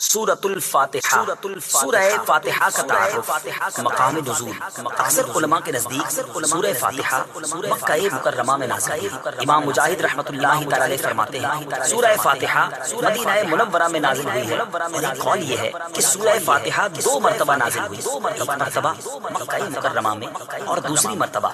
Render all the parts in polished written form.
سورۃ الفاتحہ، سورہ فاتحہ کا تعارف، مقام نزول۔ اکثر علماء کے نزدیک سورہ فاتحہ مکہ مکرمہ میں نازل ہوئی۔ امام مجاہد رحمۃ اللہ تعالی علیہ فرماتے ہیں سورہ فاتحہ مدینہ منورہ میں نازل ہوئی ہے، اور ایک قول یہ ہے کہ سورہ فاتحہ 2 مرتبہ نازل ہوئی، ایک مرتبہ مکہ مکرمہ میں اور دوسری مرتبہ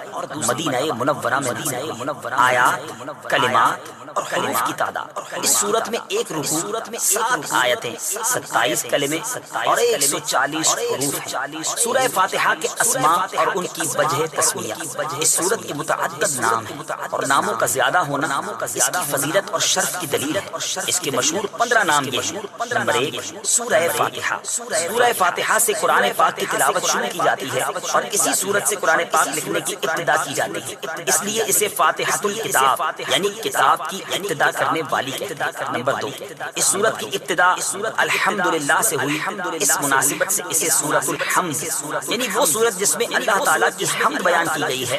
مدینہ منورہ میں نازل ہوئی۔ آیات، کلمات اور حروف کی تعداد، اس صورت میں ایک رکوع، 7 آیتیں، 27 کلمے اور 140 حروف ہیں۔ سورہ فاتحہ کے اسماء اور ان کی وجہ تسمیہ، اس سورت کے متعدد نام ہیں، اور ناموں کا زیادہ ہونا اس کی فضیلت اور شرف کی دلیل ہے۔ اس کے مشہور 15 نام یہ ہیں۔ نمبر 1، سورہ فاتحہ۔ سورہ فاتحہ سے قرآن پاک کی تلاوت شروع کی جاتی ہے، اور اسی سورت سے قرآن پاک لکھنے کی ابتدا کی جاتی ہے، اس لیے اسے فاتحۃ الکتاب یعنی کتاب کی ابتدا کرنے والی کہتے ہیں۔ نمبر 2، اس سورت کی ابتدا الحمدللہ سے ہوئی، اس مناسبت سے اسے سورۃ الحمد یعنی وہ سورت جس میں اللہ تعالیٰ کی حمد بیان کی گئی ہے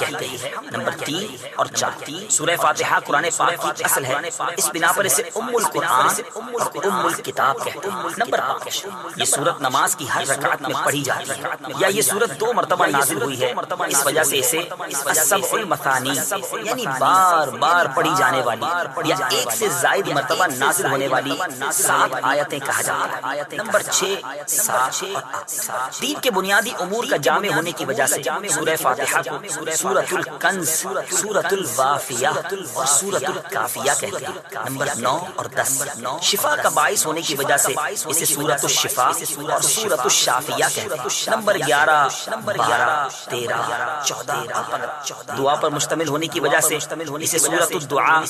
کہتے ہیں۔ نمبر 3 اور 4، سورہ فاتحہ قرآن پاک کی اصل ہے، اس بنا پر اسے ام القرآن اور ام الکتاب کہتے ہیں۔ نمبر 5، یہ سورت نماز کی ہر رکعت میں پڑھی جاتی ہے، یا یہ سورت 2 مرتبہ نازل ہوئی ہے، اس وجہ سے اسے السبع المثانی یعنی بار بار پڑھی جانے والی یا ایک سے زائد مرتبہ نازل ہونے والی 7 آیتیں کہا جاتا ہے۔ نمبر 6، 7 اور 8، دین کے بنیادی امور کا جامع ہونے کی وجہ سے سورہ فاتحہ کو سورۃ الکنز، سورۃ الوافیہ اور سورۃ الکافیہ کہتے ہیں۔ نمبر 9 اور 10، شفا کا باعث ہونے کی وجہ سے اسے سورۃ الشفا اور سورۃ الشافیہ کہتے ہیں۔ نمبر 11، 12، 13، 14 اور 15، دعا پر مشتمل ہونے کی وجہ سے اسے سورۃ الدعاء،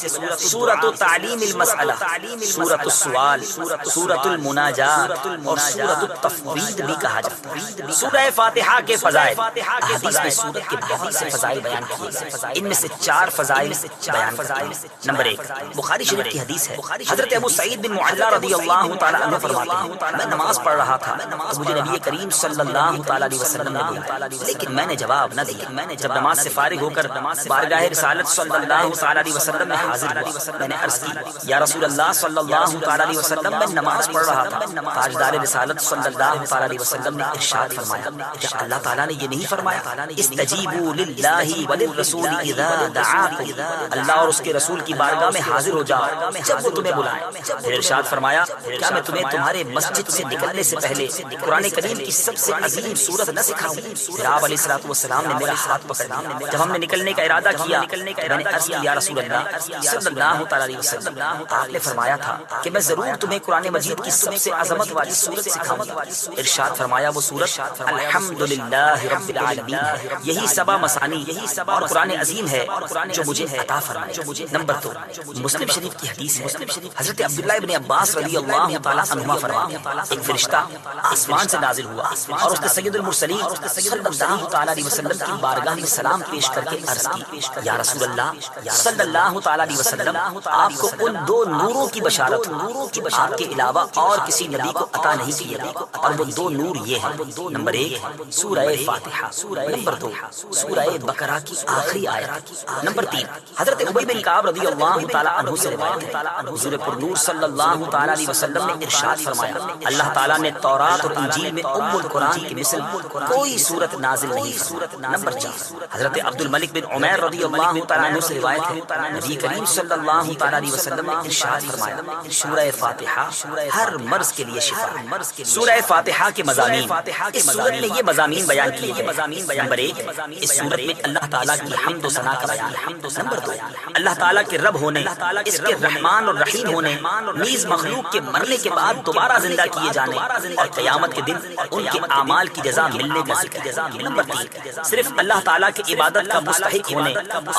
سورۃ تعلیم المسئلہ، سورۃ السؤال، سورۃ المناجات اور سورۃ التفویض بھی کہا جاتا ہے۔ سورہ فاتحہ کے فضائل، حدیث میں سورت کے بہت سے فضائل بیان کیے گئے، ان میں سے 4 فضائل بیان کرتے ہیں۔ نمبر 1، بخاری شریف کی حدیث ہے، حضرت ابو سعید بن معلہ رضی اللہ تعالی عنہ فرماتے ہیں میں نماز پڑھ رہا تھا تو مجھے نبی کریم صلی اللہ تعالی علیہ وسلم نے بلایا، لیکن میں نے جواب نہ دیا۔ جب نماز سے فارغ ہو کر بارگاہ رسالت صلی اللہ تعالی علیہ وسلم میں حاضر ہوا، میں نے عرض کی یا رسول اللہ صلی اللہ تعالی علیہ وسلم، میں نماز پڑھ رہا تھا۔ تاجدار رسالت صلی اللہ تعالی علیہ وسلم نے ارشاد فرمایا، کیا اللہ تعالیٰ نے یہ نہیں فرمایا استجیبوا للہ وللرسول اذا دعاکم، اللہ اور اس کے رسول کی بارگاہ میں حاضر ہو جاؤ جب وہ تمہیں بلائیں۔ پھر ارشاد فرمایا، کیا میں تمہیں تمہارے مسجد سے نکلنے سے پہلے قرآن کریم کی سب سے عظیم سورت نہ سکھاؤں؟ پھر آپ علیہ الصلوۃ والسلام نے میرا ہاتھ پکڑا، جب ہم نے نکلنے کا ارادہ کیا میں نے عرض کی یا رسول اللہ صلی اللہ تعالی علیہ وسلم، آپ نے فرمایا تھا کہ میں ضرور تمہیں قرآن مجید کی سب سے عظمت والی سورت سکھاؤں گا۔ ارشاد فرمایا وہ سورت الحمدللہ رب العالمین ہے، یہی 7 مثانی اور قرآن عظیم ہے جو مجھے عطا فرمایا۔ نمبر 2، مسلم شریف کی حدیث ہے، حضرت عبداللہ ابن عباس رضی اللہ تعالی عنہما فرماتے ہیں ایک فرشتہ آسمان سے نازل ہوا اور اس نے سید المرسلین صلی اللہ تعالی علیہ وسلم کی بارگاہ میں سلام پیش کر کے عرض کی یا رسول اللہ صلی اللہ تعالی علیہ وسلم، آپ کو ان 2 نوروں کی بشارت آپ کے علاوہ اور کسی نبی کو عطا نہیں کی گئی، اور وہ 2 نور یہ ہیں۔ نمبر 1، سورہ فاتحہ، نمبر 2، سورہ بقرہ کی آخری آیت، نمبر 3، حضرت ابی بن کعب رضی اللہ تعالی عنہ سے روایت ہے حضور پر نور صلی اللہ تعالی علیہ وسلم نے ارشاد فرمایا اللہ تعالیٰ نے تورات اور انجیل میں ام القرآن کی مثل کوئی سورت نازل نہیں فرمائی۔ نمبر 4، حضرت عبد الملک بن عمیر رضی اللہ تعالی عنہ سے روایت ہے نبی کریم صلی اللہ تعالی علیہ وسلم نے ارشاد فرمایا سورہ فاتحہ ہر مرض کے لیے شفا ہے۔ سورہ فاتحہ کے مضامین، اس سورت میں یہ مضامین بیان کیے گئے۔ نمبر 1، اس سورت میں اللہ تعالیٰ کی حمد و ثنا کا بیان ہے۔ نمبر 2، اللہ تعالیٰ کے رب ہونے، اس کے رحمان اور رحیم ہونے، نیز مخلوق کے مرنے کے بعد دوبارہ زندہ کیے جانے اور قیامت کے دن ان کے اعمال کی جزا ملنے کا ذکر ہے۔ نمبر 3، صرف اللہ تعالیٰ کی عبادت کا مستحق ہونے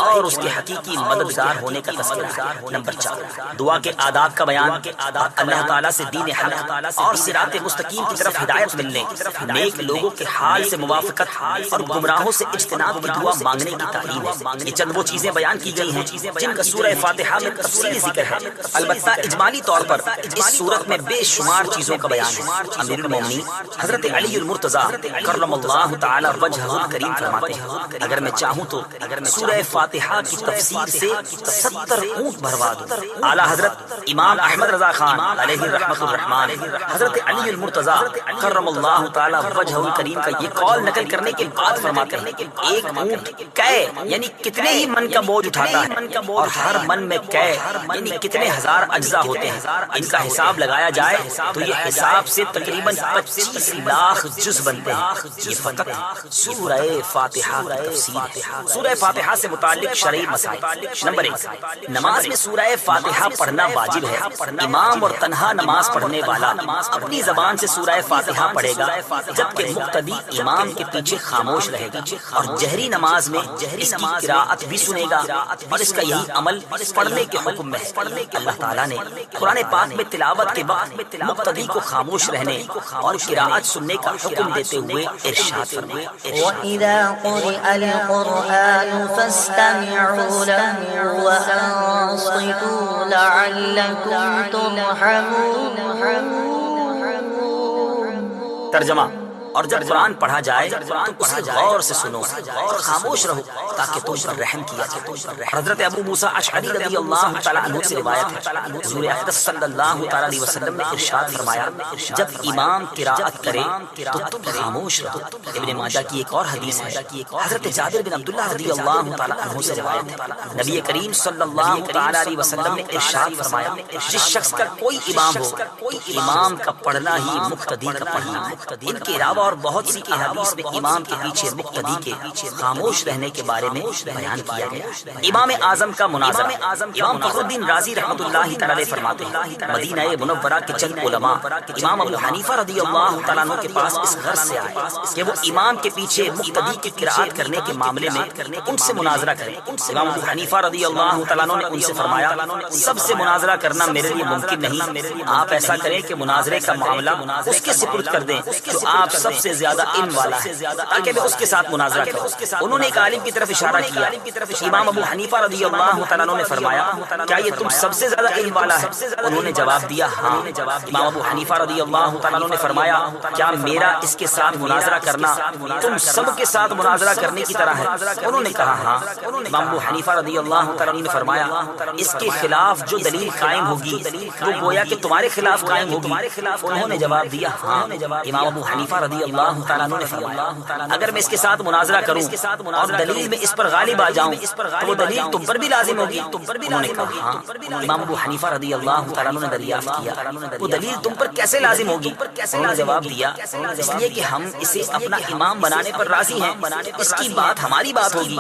اور اس کے حقیقی مددگار ہونے کا تذکرہ ہے۔ نمبر 4، دعا کے آداب کا بیان، اللہ تعالیٰ سے دین حق اور صراط مستقیم کی طرف ہدایت ملنے، نیک لوگوں کے حال سے موافقت اور گمراہوں سے اجتناب کی دعا مانگنے کی تعلیم ہے۔ یہ چند وہ چیزیں بیان کی گئی ہیں جن کا سورہ فاتحہ میں تفصیلی ذکر ہے۔ البتہ اجمالی طور پر اس سورت میں بے شمار چیزوں کا بیان ہے۔ امیر المومنین حضرت علی المرتضی کرم اللہ تعالی وجہہ الکریم فرماتے ہیں اگر میں چاہوں تو سورہ فاتحہ کی تفسیر سے 70 اونٹ بھروا دوں۔ اعلیٰ حضرت امام احمد رضا خان علیہ رحمۃ الرحمان حضرت علی المرتضیٰ کرم اللہ تعالی وجہ الکریم کا یہ قول نقل کرنے کے بعد فرماتے ہیں ایک اونٹ قے یعنی کتنے ہی من کا بوجھ اٹھاتا ہے، اور ہر من میں قے یعنی کتنے ہزار اجزاء ہوتے ہیں، ان کا حساب لگایا جائے تو یہ حساب سے تقریباً 25 لاکھ جز بنتے ہیں۔ یہ فقط سورہ فاتحہ کی تفسیر ہے۔ سورہ فاتحہ سے متعلق شرعی مسائل۔ نمبر 1، نماز میں سورہ فاتحہ پڑھنا واجب ہے۔ امام اور تنہا نماز پڑھنے والا اپنی زبان سے سورہ فاتحہ پڑھے گا، جبکہ مقتدی امام کے پیچھے خاموش رہے گا، اور جہری نماز میں اس کی قراءت بھی سنے گا، اور اس کا یہی عمل پڑھنے کے حکم میں ہے۔ اللہ تعالیٰ نے قرآن پاک میں تلاوت کے وقت مقتدی کو خاموش رہنے اور قراءت سننے کا حکم دیتے ہوئے ارشاد فرمایا، وَإِذَا قُرِئَ الْقُرْآنُ فَاسْتَمِعُوا لَهُ وَأَنصِتُوا لَعَلَّكُمْ تُرْحَمُونَ۔ ترجمہ، اور جب قرآن پڑھا جائے تو اسے غور سے سنو اور خاموش رہو تاکہ تم پر رحم کیا جائے۔ حضرت ابو موسیٰ اشعری رضی اللہ تعالیٰ عنہ سے روایت ہے، حضور اقدس صلی اللہ تعالیٰ علیہ وسلم نے ارشاد فرمایا، جب امام قراءت کرے تو تم خاموش رہو۔ ابن ماجہ کی ایک اور حدیث ہے، حضرت جابر بن عبداللہ رضی اللہ تعالیٰ عنہ سے روایت ہے، نبی کریم صلی اللہ تعالیٰ علیہ وسلم نے ارشاد فرمایا، جس شخص کا کوئی امام ہو تو امام کا پڑھنا ہی مقتدی کا پڑھنا ہے۔ ان کے علاوہ اور بہت سی احادیث میں امام کے پیچھے مقتدی کے خاموش رہنے کے بارے میں بیان کیا گیا۔ امام اعظم کا مناظرہ۔ امام فخر الدین رازی رحمۃ اللہ تعالی علیہ فرماتے ہیں، مدینہ منورہ کے چند علماء امام ابو حنیفہ رضی اللہ تعالیٰ عنہ کے پاس اس غرض سے آئے کہ وہ امام کے پیچھے مقتدی کی قراءت کرنے کے معاملے میں ان سے مناظرہ کریں۔ امام ابو حنیفہ رضی اللہ تعالیٰ عنہ نے ان سے فرمایا، سب سے مناظرہ کرنا میرے لیے ممکن نہیں، آپ ایسا کریں کہ مناظرے کا معاملہ اس کے سپرد کر دیں جو آپ سب سے زیادہ علم والا ہے، تاکہ میں اس کے ساتھ مناظرہ کروں۔ انہوں نے ایک عالم کی طرف اشارہ کیا، امام ابو حنیفہ رضی اللہ تعالیٰ عنہ نے فرمایا، کیا یہ تم سب سے زیادہ علم والا ہے؟ انہوں نے جواب دیا، ہاں۔ امام ابو حنیفہ رضی اللہ تعالیٰ عنہ نے فرمایا، کیا میرا اس کے ساتھ مناظرہ کرنا تم سب کے ساتھ مناظرہ کرنے کی طرح ہے؟ انہوں نے کہا ہاں۔ امام ابو حنیفہ رضی اللہ تعالیٰ عنہ نے فرمایا، اس کے خلاف جو دلیل قائم ہوگی وہ گویا کہ تمہارے خلاف قائم ہوگی۔ انہوں نے جواب دیا ہاں۔ امام ابو حنیفہ رضی اللہ تعالیٰ عنہ نے فرمایا، اگر میں اس کے ساتھ مناظرہ کروں اور دلیل میں اس پر غالب آ جاؤں تو وہ دلیل تم پر بھی لازم ہوگی۔ انہوں نے کہا ہاں۔ امام ابو حنیفہ رضی اللہ تعالیٰ عنہ نے دریافت کیا، وہ دلیل تم پر کیسے لازم ہوگی؟ انہوں نے جواب دیا، اس لیے کہ ہم اسے اپنا امام بنانے پر راضی ہیں، اس کی بات ہماری بات ہوگی۔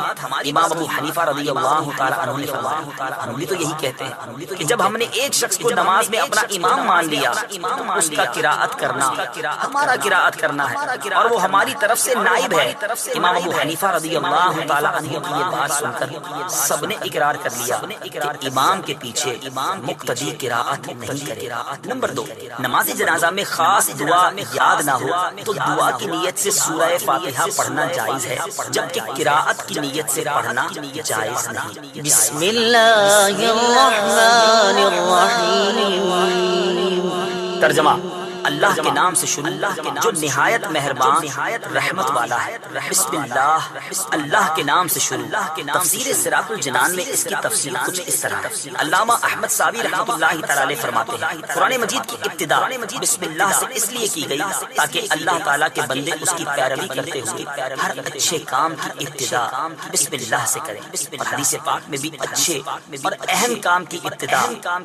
امام ابو حنیفہ رضی اللہ تعالیٰ عنہ نے فرمایا، ہم بھی تو یہی کہتے ہیں کہ جب ہم نے ایک شخص کو نماز میں اپنا امام مان لیا، اس کا قراءت کرنا ہمارا قراءت کرنا ہے اور وہ ہماری طرف سے نائب ہے۔ امام ابو حنیفہ رضی اللہ تعالیٰ عنہ کی یہ بات سن کر سب نے اقرار کر لیا کہ امام کے پیچھے مقتدی قراءت نہیں کرے۔ نمبر 2، نماز جنازہ میں خاص دعا یاد نہ ہو تو دعا کی نیت سے سورہ فاتحہ پڑھنا جائز ہے، جبکہ قراءت کی نیت سے پڑھنا جائز نہیں۔ بسم اللہ الرحمن الرحیم۔ ترجمہ، اللہ کے نام سے شروع جو نہایت مہربان رحمت والا ہے۔ بسم اللہ، اللہ کے نام سے شروع۔ تفسیر صراط الجنان میں اس کی تفسیر کچھ اس طرح ہے۔ علامہ احمد صابی رحمۃ اللہ تعالی علیہ فرماتے ہیں، قرآن مجید کی ابتدا بسم اللہ سے اس لیے کی گئی تاکہ اللہ تعالیٰ کے بندے اس کی پیروی کرتے ہوئے ہر اچھے کام کی ابتدا بسم اللہ سے کریں، اور حدیث پاک میں بھی اچھے اور اہم کام کی ابتدا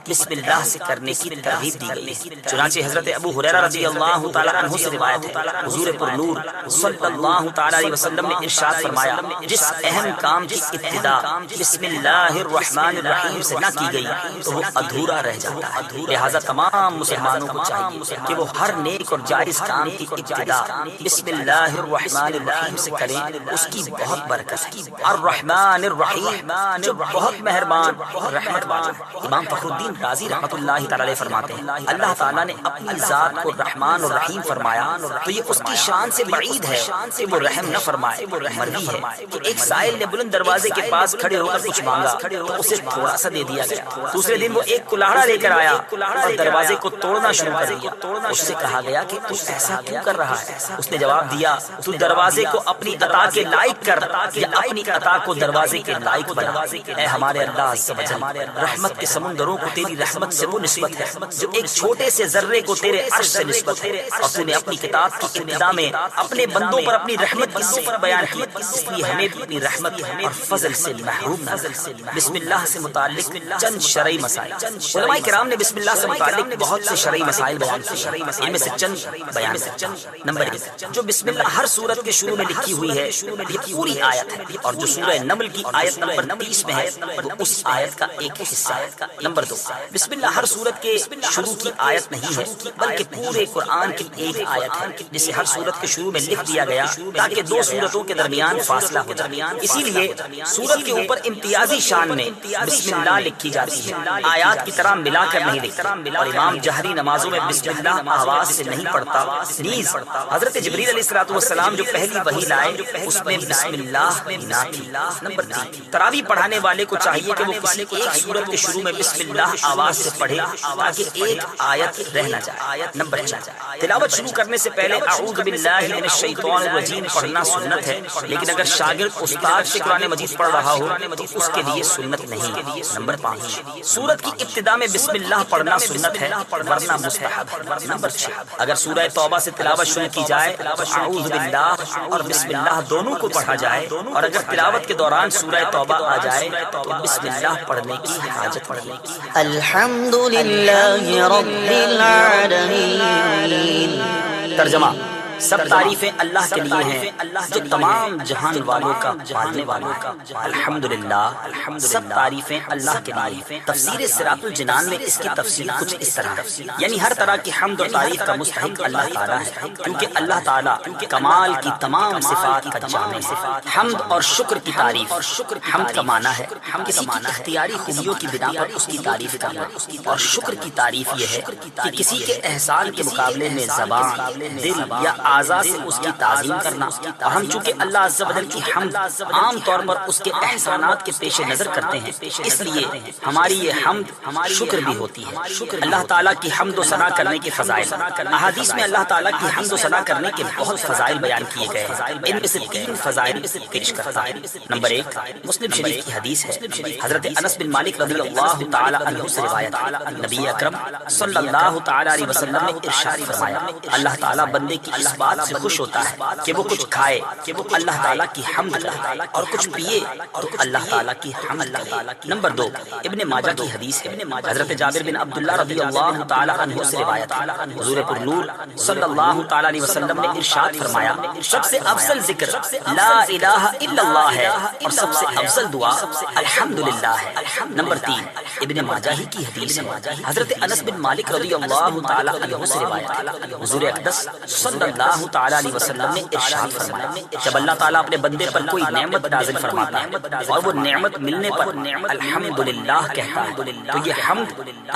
بسم اللہ سے کرنے کی ترغیب دی گئی ہے۔ چنانچہ حضرت ابو ہریرہ رضی اللہ تعالیٰ عنہ سے روایت ہے، حضور پر نور صلی اللہ تعالیٰ علیہ وسلم نے ارشاد فرمایا، جس اہم کام کی ابتدا بسم اللہ الرحمن الرحیم سے نہ کی گئی تو وہ ادھورا رہ جاتا ہے۔ لہذا تمام مسلمانوں کو چاہیے کہ وہ ہر نیک اور جائز کام کی ابتدا بسم اللہ الرحمن الرحیم سے کریں، اس کی بہت برکت ہے۔ الرحمن الرحیم، جو بہت مہربان رحمت والا۔ امام فخر الدین رازی رحمۃ اللہ تعالی علیہ فرماتے ہیں، اللہ تعالیٰ نے اپنی ذات کو رحمان اور رحیم فرمایا تو یہ اس کی شان سے بعید ہے کہ وہ رحم نہ فرمائے۔ مروی ہے کہ ایک سائل نے بلند دروازے کے پاس کھڑے ہو کر کچھ مانگا تو اسے تھوڑا سا دے دیا گیا۔ دوسرے دن وہ ایک کلاڑا لے کر آیا اور دروازے کو توڑنا شروع کر دیا۔ اس سے کہا گیا کہ تو ایسا کیوں کر رہا ہے؟ اس نے جواب دیا تو دروازے کو اپنی عطا کے لائق کر یا اپنی عطا کو دروازے کے لائق بنا۔ اے ہمارے اللہ عز و جل، رحمت کے سمندروں کو تیری رحمت سے وہ نسبت ہے جو ایک چھوٹے سے ذرے کو تیرے عرش سے نسبت ہے، اور تو نے اپنی کتاب کی ابتدا میں اپنے بندوں پر اپنی رحمت کی صفت بیان کی، اس لیے ہمیں بھی اپنی رحمت اور فضل سے محروم نہ کر۔ بسم اللہ سے متعلق چند شرعی مسائل۔ علماء کرام نے بسم اللہ سے متعلق بہت سے شرعی مسائل بیان کیے، ان میں سے چند بیان ہیں۔ نمبر 1، جو بسم اللہ ہر سورت کے شروع میں لکھی ہوئی ہے یہ پوری آیت ہے، اور جو سورہ نمل کی آیت نمبر 30 میں ہے وہ اس آیت کا ایک حصہ ہے۔ نمبر 2، بسم اللہ ہر سورت کے شروع کی آیت نہیں ہے بلکہ پورے قرآن کی ایک آیت ہے جسے ہر سورت کے شروع میں لکھ دیا گیا تاکہ دو سورتوں کے درمیان فاصلہ ہو جائے۔ اسی لیے سورت کے اوپر امتیازی شان میں بسم اللہ لکھی جاتی ہے، آیات کی طرح ملا کر نہیں لکھتی، اور امام جہری نمازوں میں بسم اللہ آواز سے نہیں پڑھتا۔ نیز حضرت جبریل علیہ السلام جو پہلی وحی لائے اس میں بسم اللہ نہ تھی۔ نمبر 3، تراویح پڑھانے والے کو چاہیے کہ وہ کسی ایک سورت کے شروع میں بسم اللہ آواز سے پڑھے تاکہ ایک آیت رہ نہ جائے۔ نمبر 4، تلاوت شروع کرنے سے پہلے اعوذ باللہ من الشیطان الرجیم پڑھنا سنت ہے، لیکن اگر شاگرد استاد سے قرآن مجید پڑھ رہا ہو تو اس کے لیے سنت نہیں۔ نمبر 5، سورت کی ابتدا میں بسم اللہ پڑھنا سنت ہے ورنہ مستحب ہے۔ نمبر 6، اگر سورہ توبہ سے تلاوت شروع کی جائے تو اعوذ باللہ اور بسم اللہ دونوں کو پڑھا جائے، اور اگر تلاوت کے دوران سورہ توبہ آ جائے تو بسم اللہ پڑھنے کی حاجت نہیں۔ الحمد للہ رب العالمین۔ ترجمہ، سب تعریفیں اللہ کے لیے ہیں جو تمام جہان والوں کا پالنے والا ہے۔ الحمدللہ، سب تعریفیں اللہ کے لیے ہیں۔ تفسیر صراط الجنان میں اس کی تفسیر کچھ اس طرح ہے، یعنی ہر طرح کی حمد اور تعریف کا مستحق اللہ تعالیٰ ہے، کیونکہ اللہ تعالیٰ کمال کی تمام صفات کا جامع ہے۔ حمد اور شکر کی تعریف، حمد کا معنی ہے کسی کی اختیاری خوبیوں کی بنا پر اس کی تعریف کرنا، اور شکر کی تعریف یہ ہے کہ کسی کے احسان کے مقابلے میں زبان، دل یا اعضاء سے اس کی تعظیم کرنا۔ اور ہم چونکہ اللہ عز و جل کی حمد عام طور پر اس کے احسانات کے پیش نظر کرتے ہیں، اس لیے ہماری یہ حمد شکر بھی ہوتی ہے۔ اللہ تعالیٰ کی حمد و ثنا کرنے کے فضائل، احادیث میں اللہ تعالیٰ کی حمد و ثنا کرنے کے بہت فضائل بیان کیے گئے ہیں، ان میں سے 3 فضائل پیش کرتا ہے۔ نمبر 1، مسلم شریف کی حدیث ہے، حضرت انس بن مالک رضی اللہ تعالی عنہ سے روایت، نبی اکرم صلی اللہ تعالی علیہ وسلم نے ارشاد فرمایا، اللہ تعالیٰ بندے کی اس بات سے خوش ہوتا ہے کہ وہ کچھ کھائے کہ وہ اللہ تعالیٰ کی حمد کرے، اور کچھ پیے تو اللہ تعالیٰ کی حمد کرے۔ نمبر 2، ابن ماجہ کی حدیث ہے، حضرت جابر بن عبداللہ رضی اللہ تعالی عنہ سے روایت، حضور پر نور صلی اللہ تعالی علیہ وسلم نے ارشاد فرمایا، سب سے افضل ذکر لا الہ الا اللہ ہے، اور سب سے افضل دعا الحمدللہ ہے۔ نمبر 3، ابن ماجہ ہی کی حدیث ہے، حضرت انس بن مالک رضی اللہ تعالی عنہ سے روایت، حضور اقدس صلی اللہ تعالی علیہ وسلم نے ارشاد فرمایا، جب اللہ تعالیٰ اپنے بندے پر کوئی نعمت نازل فرماتا ہے اور وہ نعمت ملنے پر الحمدللہ کہتا ہے تو یہ حمد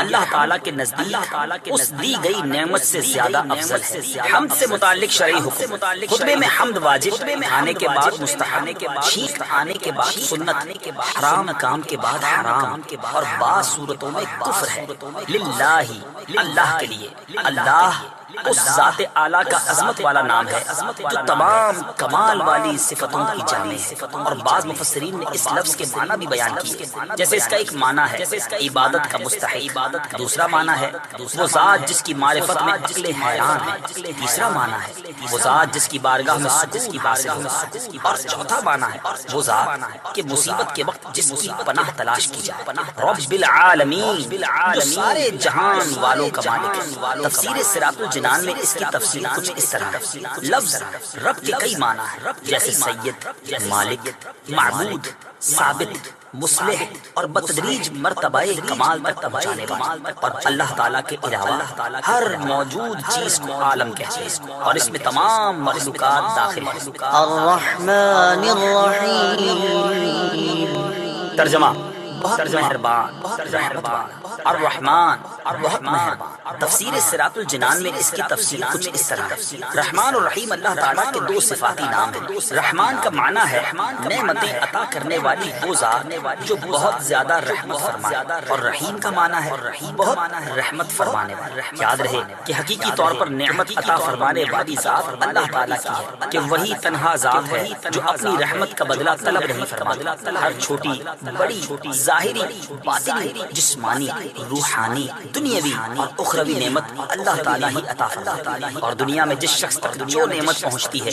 اللہ تعالیٰ کے نزدیک اس دی گئی نعمت سے زیادہ افضل ہے۔ حمد سے متعلق شرعی حکم، خطبے میں حمد واجب، کھانے کے بعد مستحب، چھینک آنے کے بعد سنت، حرام کام کے بعد حرام، اور بعض صورتوں میں کفر ہے۔ للہ، اللہ کے لیے، اللہ اس ذات اعلیٰ کا عظمت والا نام ہے جو تمام کمال والی صفتوں کی جامع ہے، اور بعض مفسرین نے اس لفظ کے معنی بھی بیان کیے، جیسے اس کا ایک معنی ہے عبادت کا مستحق، دوسرا معنی ہے وہ ذات جس کی معرفت میں عقل حیران ہے، تیسرا معنی ہے وہ ذات جس کی بارگاہ میں سکون حاصل ہو، اور چوتھا معنی ہے وہ ذات کہ مصیبت کے وقت جس کی پناہ تلاش کی جائے۔ رب العالمین، جو سارے جہان والوں کا مالک ہے۔ تفسیر صراط الجنان میں اس کی تفصیل کچھ اس طرح ہے، لفظ رب کے کئی معنی ہیں، جیسے سید، مالک، معبود، ثابت، مصلح، اور بتدریج مرتبہ کمال تک پہنچانے والا، اور اللہ تعالیٰ کے علاوہ ہر موجود چیز کو عالم کہتے ہیں، اور اس میں تمام مخلوقات داخل ہیں۔ الرحمن الرحیم۔ ترجمہ، بہت مہربان، رحمت والا، الرحمن بہت مہربان۔ تفسیر صراط الجنان میں اس کی تفسیر کچھ اس طرح ہے، رحمان اور رحیم اللہ تعالیٰ کے دو صفاتی نام ہیں۔ رحمان کا معنی ہے نعمتیں عطا کرنے والی وہ ذات جو بہت زیادہ رحمت فرمائے، اور رحیم کا معنی ہے بہت رحمت فرمانے والا۔ یاد رہے کہ حقیقی طور پر نعمت عطا فرمانے والی ذات اللہ تعالیٰ کی ہے، کہ وہی تنہا ذات ہے جو اپنی رحمت کا بدلہ طلب نہیں فرماتا۔ ہر چھوٹی بڑی ظاہری باطنی جسمانی روحانی دنیاوی اور اخروی نعمت اللہ تعالیٰ ہی عطا فرماتا ہے، اور دنیا میں جس شخص تک جو نعمت پہنچتی ہے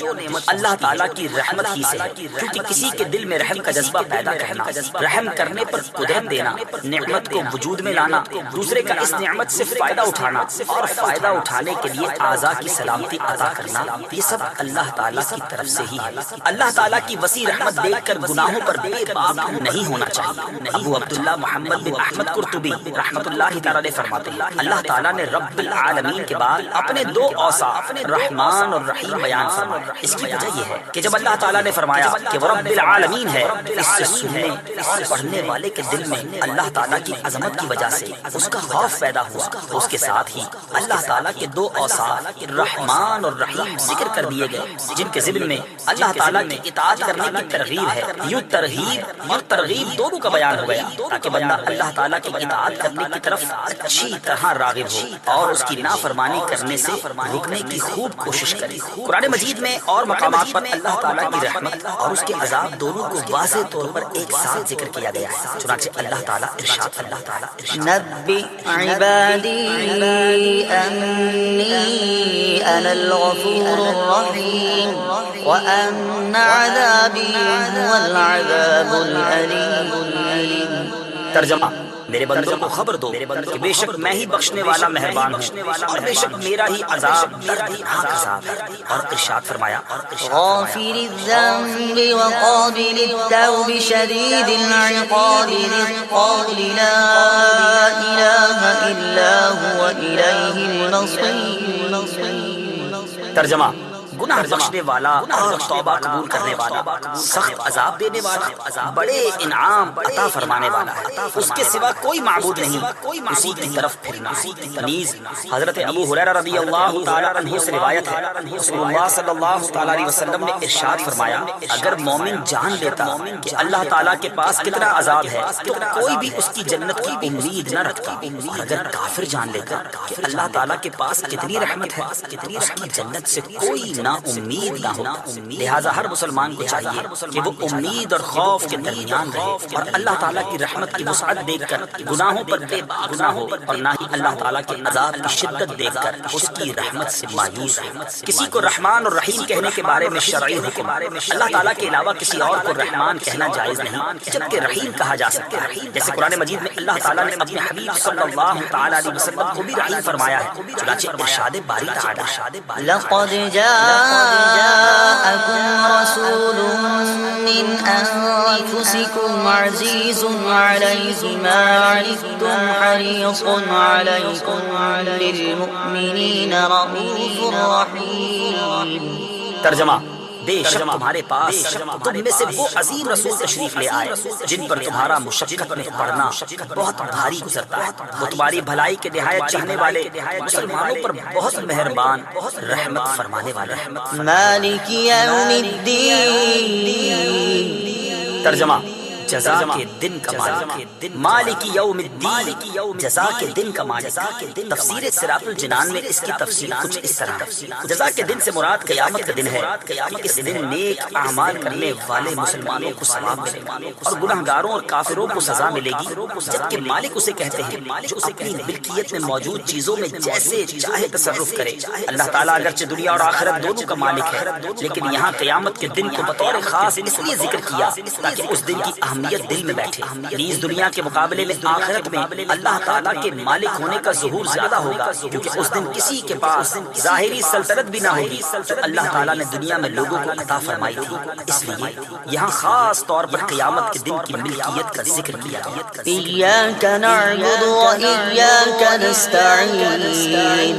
اللہ تعالیٰ کی رحمت ہی سے، کیونکہ کسی کے دل میں رحم کا جذبہ پیدا کرنا، رحم کرنے پر قدرت دینا، نعمت کو وجود میں لانا، دوسرے کا اس نعمت سے فائدہ اٹھانا اور فائدہ اٹھانے کے لیے اعضاء کی سلامتی عطا کرنا، یہ سب اللہ تعالیٰ کی طرف سے ہی ہے۔ اللہ تعالیٰ کی وسیع رحمت دیکھ کر گناہوں پر بے باک نہیں ہونا چاہیے۔ ابو عبداللہ محمد بن احمد قرطبی رحمۃ اللہ تعالیٰ علیہ فرماتے ہیں، اللہ تعالیٰ نے رب العالمین کے بعد اپنے دو اوصاف رحمان اور رحیم بیان فرمائے۔ اس کی وجہ یہ ہے کہ جب اللہ تعالیٰ نے فرمایا کہ وہ رب العالمین ہے، اس سے سننے اور پڑھنے والے کے دل میں اللہ تعالیٰ کی عظمت کی وجہ سے اس کا خوف پیدا ہوا، اس کے ساتھ ہی اللہ تعالیٰ کے دو اوصاف رحمان اور رحیم ذکر کر دیے گئے، جن کے ذمن میں اللہ تعالیٰ کی اطاعت کرنے کی ترغیب ہے۔ یوں ترغیب اور ترغیب دونوں کا بیان ہو گیا تاکہ بندہ اللہ تعالیٰ کی اطاعت کرنے کی طرف اچھی طرح راغب ہو اور اس کی نافرمانی کرنے سے رکنے کی خوب کوشش کرے۔ قرآن مجید میں اور مقامات پر اللہ تعالیٰ کی رحمت اور اس کے عذاب دونوں کو واضح طور پر ایک ساتھ ذکر کیا گیا ہے۔ چنانچہ اللہ تعالیٰ ارشاد نبئ عبادی انی انا الغفور الرحیم وان عذابی هو العذاب العلیم۔ ترجمہ، میرے بندوں کو خبر دو کہ بے شک میں ہی بخشنے والا مہربان ہوں اور بے شک میرا ہی عذاب دردناک عذاب ہے۔ اور ارشاد فرمایا، غافر الذنب وقابل التوب شدید العقاب ذی الطول لا الہ الا هو الیہ المصیر۔ ترجمہ، گناہ بخشنے والا اور توبہ قبول کرنے والا، سخت عذاب دینے والا، بڑے انعام عطا فرمانے والا ہے، اس کے سوا کوئی معبود نہیں، اسی کی طرف پھرنا ہے۔ نیز حضرت ابو ہریرہ رضی اللہ تعالی عنہ سے روایت ہے، رسول اللہ صلی اللہ تعالی علیہ وسلم نے ارشاد فرمایا، اگر مومن جان لیتا کہ اللہ تعالیٰ کے پاس کتنا عذاب ہے تو کوئی بھی اس کی جنت کی امید نہ رکھتا، اور اگر کافر جان لیتا کہ اللہ تعالیٰ کے پاس کتنی رحمت ہے اس کی جنت سے کوئی نا امید نہ ہو۔ لہٰذا ہر مسلمان کو چاہیے کہ وہ امید اور خوف کے درمیان رہے اور اللہ تعالیٰ کی رحمت کی وسعت دیکھ کر گناہوں پر بے باک نہ ہو، اور نہ ہی اللہ تعالیٰ کے عذاب کی شدت دیکھ کر اس کی رحمت سے مایوس ہو۔ کسی کو رحمان اور رحیم کہنے کے بارے میں شرعی حکم، اللہ تعالیٰ کے علاوہ کسی اور کو رحمان کہنا جائز نہیں، جبکہ رحیم کہا جا سکتا ہے، جیسے قرآن مجید میں اللہ تعالیٰ نے اپنے حبیب صلی اللہ تعالیٰ علیہ وسلم کو بھی رحیم فرمایا ہے۔ چنانچہ ارشاد باری تعالیٰ، لقد جاءكم رسول من أنفسكم عزيز عليه ما عنتم حريص عليكم بالمؤمنين رؤوف رحيم۔ ترجمہ، بے شک تمہارے پاس تم میں سے وہ عظیم رسول تشریف لے آئے جن پر تمہارا مشقت میں پڑنا بہت بھاری گزرتا ہے، وہ تمہاری بھلائی کے نہایت چاہنے والے، مسلمانوں پر بہت مہربان، رحمت فرمانے والے۔ مالک یوم الدین۔ ترجمہ، جزا کے دن کا مالک، مالک یوم الدین، جزا کے دن کا مالک۔ تفسیر صراط الجنان میں اس کی تفسیر کچھ اس طرح ہے، جزا کے دن سے مراد قیامت کا دن ہے، اس دن نیک اعمال کرنے والے مسلمانوں کو ثواب ملے گا اور گناہ گاروں اور کافروں کو سزا ملے گی، جبکہ مالک اسے کہتے ہیں جو اپنی ملکیت میں موجود چیزوں میں جیسے چاہے تصرف کرے۔ اللہ تعالیٰ اگرچہ دنیا اور آخرت دونوں کا مالک ہے، لیکن یہاں قیامت کے دن کو بطور خاص اس لیے ذکر کیا تاکہ اس دن کی اہمیت دل میں بیٹھے۔ نیز دنیا کے مقابلے میں آخرت میں اللہ تعالیٰ کے مالک ہونے کا ظہور زیادہ ہوگا، کیونکہ اس دن کسی کے پاس ظاہری سلطنت بھی نہ ہوگی جو اللہ تعالیٰ نے دنیا میں لوگوں کو عطا فرمائی تھی۔ اس لیے یہاں خاص طور پر قیامت کے دن کی ملکیت کا ذکر کیا گیا۔ ایاک نعبد و ایاک نستعین۔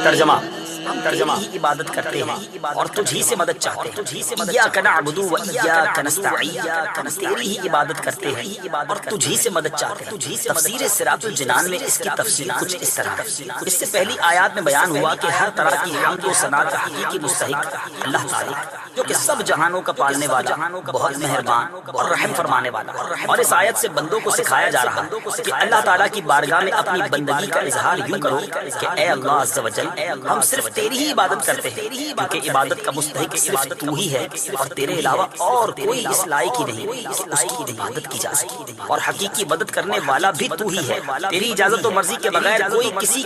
ترجمہ، ہم ترجمہ ہی عبادت کرتے ہیں اور تجھ ہی سے مدد چاہتے ہیں ایاک نعبد و ایاک نستعین ہم تیری ہی عبادت کرتے ہیں اور تجھ ہی سے مدد چاہتے ہیں تفسیر صراط الجنان میں اس کی تفسیر کچھ اس طرح ہے اس سے پہلی آیات میں بیان ہوا کہ ہر طرح کی حمد و ثنا کا حقیقی مستحق اللہ تعالی جو کہ سب جہانوں کا پالنے والا بہت مہربان اور رحم فرمانے والا اور اس آیت سے بندوں کو سکھایا جا رہا ہے کہ اللہ تعالیٰ کی بارگاہ میں اپنی بندگی کا اظہار یوں کرو کہ اے اللہ عز و جل ہم صرف تیری ہی عبادت کرتے ہیں کیونکہ عبادت کا مستحق صرف تو ہی ہے اور تیرے علاوہ اور کوئی اس لائق ہی نہیں کہ اس کی عبادت کی جا سکے اور حقیقی مدد کرنے والا بھی تو ہی ہے تیری اجازت و مرضی کے بغیر کوئی کسی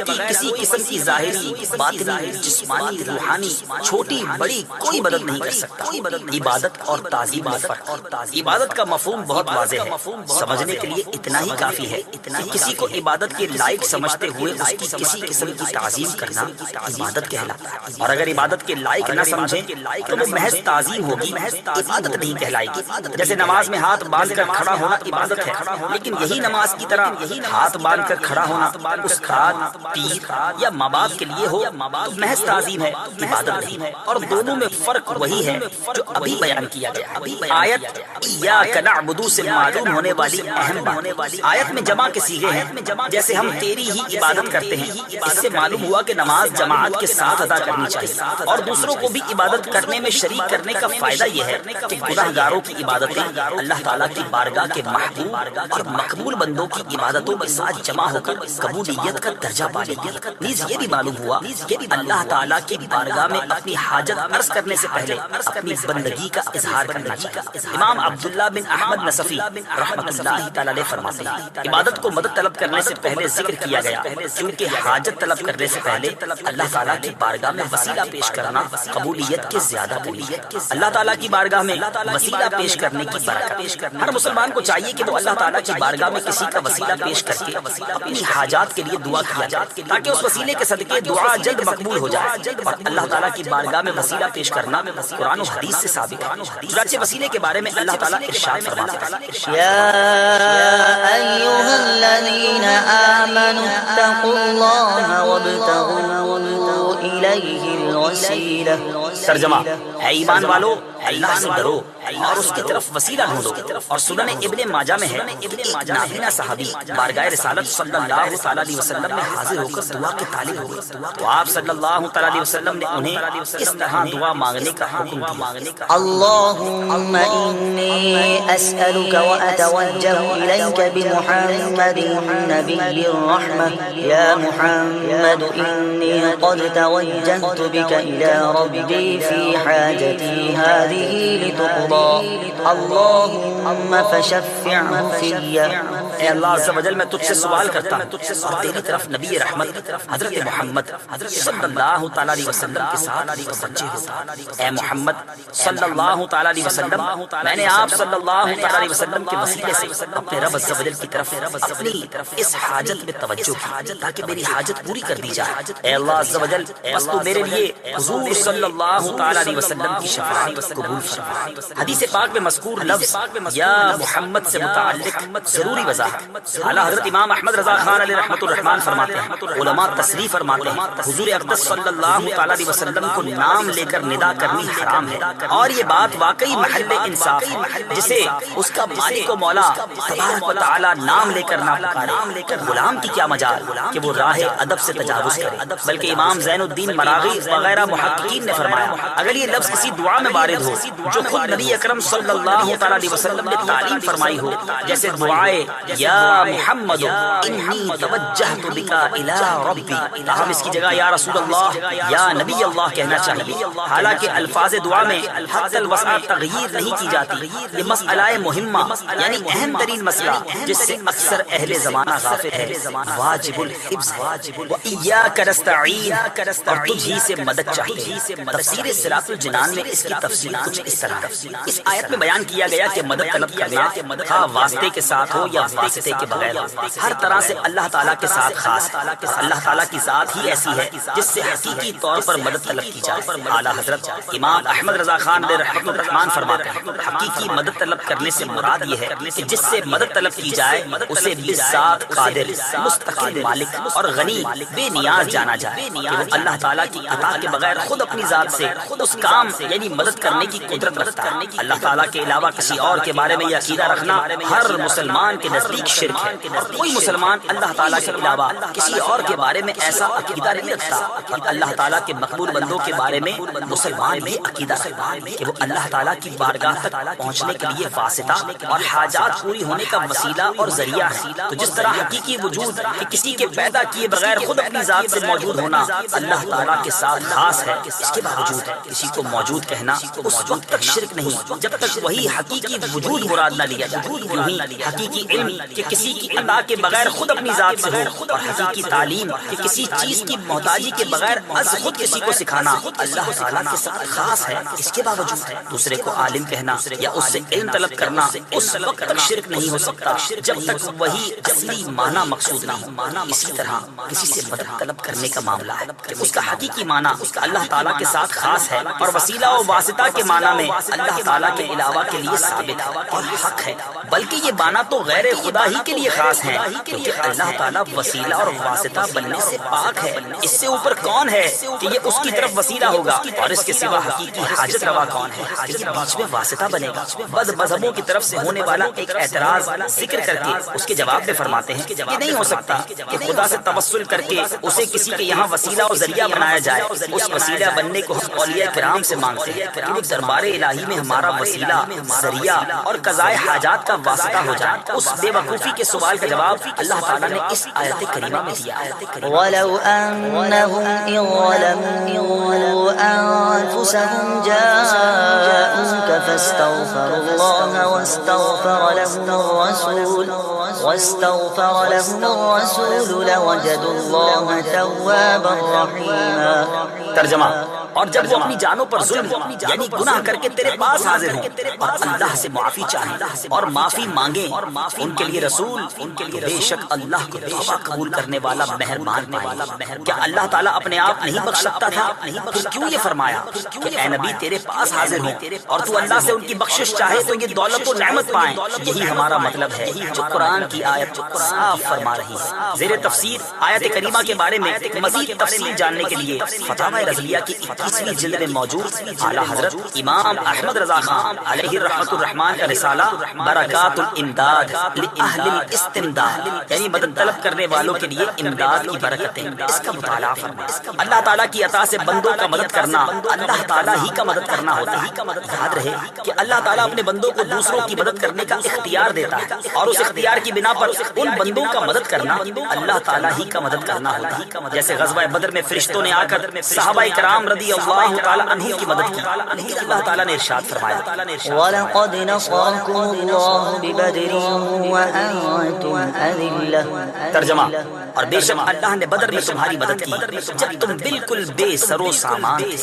قسم کی ظاہری باطنی جسمانی روحانی چھوٹی بڑی کوئی مدد نہیں کر سکتا عبادت اور تعظیم میں فرق عبادت کا مفہوم بہت واضح ہے سمجھنے کے لیے اتنا ہی کافی ہے کہ کسی کو عبادت کے لائق سمجھتے ہوئے اس کی کسی قسم کی تعظیم کرنا عبادت کہلاتا ہے اور اگر عبادت کے لائق نہ سمجھیں تو وہ محض تعظیم ہوگی عبادت نہیں کہلائے گی جیسے نماز میں ہاتھ باندھ کر کھڑا ہونا عبادت ہے لیکن یہی نماز کی طرح ہاتھ باندھ کر کھڑا ہونا اس کھاد پیر یا ماں باپ کے لیے ہو تو محض تعظیم ہے عبادت نہیں ہے اور دونوں میں فرق وہی ہے جو ابھی بیان کیا گیا آیت ایاک نعبد سے معلوم ہونے والی اہم بات آیت میں جمع کے صیغے ہیں جیسے ہم تیری ہی عبادت کرتے ہیں اس سے معلوم ہوا کہ نماز جماعت کے ساتھ ادا کرنی چاہیے اور دوسروں کو بھی عبادت کرنے میں شریک کرنے کا فائدہ یہ ہے کہ گناہ گاروں کی عبادتیں اللہ تعالیٰ کی بارگاہ کے محبوب اور مقبول بندوں کی عبادتوں کے ساتھ جمع ہو کر قبولیت کا درجہ پالے گی نیز یہ بھی معلوم ہوا کہ اللہ تعالیٰ کی بارگاہ میں اپنی حاجت عرض کرنے سے پہلے اپنی بندگی کا اظہار کرنا چاہیے امام عبداللہ بن احمد نصفی رحمۃ اللہ تعالیٰ علیہ فرماتے ہیں عبادت کو مدد طلب کرنے سے پہلے ذکر کیا گیا کیونکہ حاجت طلب کرنے سے پہلے اللہ تعالیٰ کی بارگاہ میں وسیلہ پیش کرنا قبولیت کے زیادہ قبولیت اللہ تعالیٰ کی بارگاہ میں وسیلہ پیش کرنے کی برکت ہر مسلمان کو چاہیے کہ وہ اللہ تعالیٰ کی بارگاہ میں کسی کا وسیلہ پیش کر کے اپنی حاجات کے لیے دعا کیا جائے تاکہ اس وسیلے کے صدقے دعا جلد مقبول ہو جائے اور اللہ تعالیٰ کی بارگاہ میں وسیلہ پیش کرنا قرآن و حدیث سے ثابت ہے چنانچہ وسیلے کے بارے میں اللہ تعالیٰ ارشاد فرماتا ہے يا أيها الذين آمنوا اتقوا الله وابتغوا إليه الوسيلة ترجمہ اے ایمان والو اللہ سے ڈرو اور اس کی طرف وسیلہ ڈھونڈو اور سنن ابن ماجہ میں ہے نابینا صحابی بارگاہ رسالت صلی اللہ تعالی علیہ وسلم میں حاضر ہو کر دعا کے طالب ہو گئے تو آپ صلی اللہ تعالی علیہ وسلم نے انہیں اس طرح دعا مانگنے کا حکم دیا اللهم إني أسألك وأتوجه إليك بمحمد النبي الرحمة يا محمد إني قد توجهت بك إلى ربي في حاجتي هذه لتقضى اللهم فشفعه في اے اللہ عز و جل میں تجھ سے سوال کرتا ہوں اور تیری طرف نبی رحمت حضرت محمد صلی اللہ تعالی علیہ وسلم کے ساتھ متوجہ ہوں اے محمد صلی اللہ تعالی علیہ وسلم میں نے آپ صلی اللہ تعالی علیہ وسلم کے وسیلے سے اپنے رب عز و جل کی طرف اپنی اس حاجت میں توجہ کی تاکہ میری حاجت پوری کر دی جائے اے اللہ عز و جل بس تو میرے لیے حضور صلی اللہ تعالی علیہ وسلم کی شفاعت قبول فرما حدیث پاک میں مذکور لفظ یا محمد سے متعلق ضروری وضاحت اعلیٰ حضرت امام احمد رضا خان علیہ رحمۃ الرحمان فرماتے ہیں علماء تصریح فرماتے ہیں حضور اقدس صلی اللہ تعالی علیہ وسلم کو نام لے کر ندا کرنی حرام ہے اور یہ بات واقعی محل انصاف ہے جسے اس کا مالک و مولا تبارک و تعالی نام لے کر نہ پکارے غلام کی کیا مجال کہ وہ راہ ادب سے تجاوز کرے بلکہ امام زین الدین مراغی وغیرہ محققین نے فرمایا اگر یہ لفظ کسی دعا میں وارد ہو جو خود نبی اکرم صلی اللہ تعالی علیہ وسلم نے تعلیم فرمائی ہو جیسے دعائے یا محمد انی توجہت بکا الی ربی ہم اس کی جگہ یا رسول اللہ یا نبی اللہ کہنا چاہیے حالانکہ الفاظ دعا میں حتی الوسع تغییر نہیں کی جاتی یہ مسئلہ مہمہ یعنی اہم ترین مسئلہ جس سے اکثر اہل زمانہ غافل ہے واجب الحفظ وإیاک نستعین اور تجھ ہی سے مدد چاہتے تفسیر صراط الجنان میں اس کی تفسیر کچھ اس طرح اس آیت میں بیان کیا گیا کہ مدد طلب کرنا خواہ واسطے کے ساتھ ہو یا واسطے کے بغیر ہر طرح سے اللہ تعالیٰ کے ساتھ خاص ہے۔ اللہ تعالیٰ کی ذات ہی ایسی ہے جس سے حقیقی طور پر مدد طلب کی جائے۔ اعلیٰ حضرت امام احمد رضا خان علیہ رحمۃ الرحمان فرماتے ہیں حقیقی مدد طلب کرنے سے مراد یہ ہے کہ جس سے مدد طلب کی جائے اسے بذات قادر، مستقل مالک اور غنی بے نیاز جانا جائے کہ وہ اللہ تعالیٰ کی عطا کے بغیر خود اپنی ذات سے اس کام یعنی مدد کرنے کی قدرت رکھتا ہے۔ اللہ تعالیٰ کے علاوہ کسی اور کے بارے میں یہ عقیدہ رکھنا ہر مسلمان کے نزدیک شرک ہے، اور کوئی مسلمان اللہ تعالیٰ کے علاوہ کسی اور کے بارے میں ایسا عقیدہ نہیں رکھتا۔ اور اللہ تعالیٰ کے مقبول بندوں کے بارے میں مسلمان بھی عقیدہ رکھتا ہے کہ وہ اللہ تعالیٰ کی بارگاہ تک پہنچنے کے لیے واسطہ اور حاجات پوری ہونے کا وسیلہ اور ذریعہ ہے۔ تو جس طرح حقیقی وجود کہ کسی کے پیدا کیے بغیر خود اپنی ذات سے موجود ہونا اللہ تعالیٰ کے ساتھ خاص ہے، اس کے باوجود کسی کو موجود کہنا اس وقت تک شرک نہیں جب تک وہی حقیقی وجود مراد نہ لیا جائے۔ یوں ہی حقیقی علم کہ کسی کی عطا کے بغیر خود اپنی ذات سے ہو، اور حقیقی تعلیم کہ کسی چیز کی محتاجی کے بغیر از خود کسی کو سکھانا اللہ تعالیٰ کے ساتھ خاص ہے، اس کے باوجود دوسرے کو عالم کہنا یا اس سے علم طلب کرنا اس وقت تک شرک نہیں ہو سکتا جب تک وہی اصلی معنی مقصود نہ ہو۔ اسی طرح کسی سے مدد طلب کرنے کا معاملہ ہے کہ اس کا حقیقی معنی اللہ تعالیٰ کے ساتھ خاص ہے، اور وسیلہ و واسطہ کے معنی میں اللہ تعالیٰ کے علاوہ کے لیے ثابت ہے اور حق ہے، بلکہ یہ معنی تو غیر خدا ہی کے لیے خاص ہے، کیونکہ اللہ تعالیٰ وسیلہ اور واسطہ بننے سے پاک ہے۔ اس سے اوپر کون ہے کہ یہ اس کی طرف وسیلہ ہوگا، اور اس کے سوا حقیقی حاجت روا کون ہے کہ یہ بیچ میں واسطہ بنے گا۔ بد مذہبوں کی طرف سے ہونے والا ایک اعتراض ذکر کر کے اس کے جواب میں فرماتے ہیں کہ یہ نہیں ہو سکتا کہ خدا سے توسل کر کے اسے کسی کے یہاں وسیلہ اور ذریعہ بنایا جائے۔ اس وسیلہ بننے کو ہم اولیاء کرام سے مانگتے ہیں کہ وہ دربار الہی میں ہمارا وسیلہ، ذریعہ اور قضائے حاجات کا واسطہ ہو جائے۔ اس بے وقوفی کے سوال کا جواب اللہ تعالیٰ نے اس آیت کریمہ میں دیا ہے۔ وَلَوْ أَنَّهُمْ إِذْ ظَلَمُوا أَنفُسَهُمْ جَاءُوكَ فَاسْتَغْفَرُوا اللَّهَ واستغفر لهم الرسول لوجدوا الله توابا رحيما۔ ترجمہ، اور جب وہ اپنی جانوں پر ظلم یعنی گناہ کر کے تیرے پاس حاضر ہوں اور اللہ سے معافی چاہیں اور معافی مانگیں ان کے لیے رسول بے شک اللہ کو توبہ قبول کرنے والا مہربان پائیں۔ کیا اللہ تعالیٰ اپنے آپ نہیں بخش سکتا تھا؟ پھر کیوں یہ فرمایا کہ اے نبی تیرے پاس حاضر ہوں اور تو اللہ سے ان کی بخشش چاہے تو یہ دولت و نعمت پائیں؟ یہی ہمارا مطلب ہے جو قرآن کی آیت صاف فرما رہی ہے۔ زیر تفسیر آیت کریمہ کے بارے میں مزید تفصیل جاننے کے لیے فتاوی رضویہ کی 21ویں جلد میں موجود اعلیٰ حضرت امام احمد رضا خان علیہ رحمۃ الرحمان کا رسالہ برکات الامداد لأہل الاستمداد یعنی مدد طلب کرنے والوں کے لیے امداد کی برکتیں، اس کا مطالعہ فرمائیں۔ اللہ تعالیٰ کی عطا سے بندوں کا مدد کرنا اللہ تعالیٰ ہی کا مدد کرنا ہوتا ہے۔ یاد رہے کہ اللہ تعالیٰ اپنے بندوں کو دوسروں کی مدد کرنے کا اختیار دیتا ہے، اور اس اختیار کی بنا پر ان بندوں کا مدد کرنا اللہ تعالیٰ ہی کا مدد کرنا ہوتا ہے۔ جیسے غزوہ بدر میں فرشتوں نے آ کر صحابہ کرام رضی اللہ تعالیٰ عنہ کی مدد کی، لیکن اللہ تعالیٰ نے ارشاد فرمایا وَلَقَدْ نَصَرَكُمُ اللَّهُ بِبَدْرٍ وَأَنْتُمْ أَذِلَّةٌ۔ ترجمہ، اور بے شک اللہ نے بدر میں تمہاری مدد کی جب تم بالکل بے سر و سامان تھے۔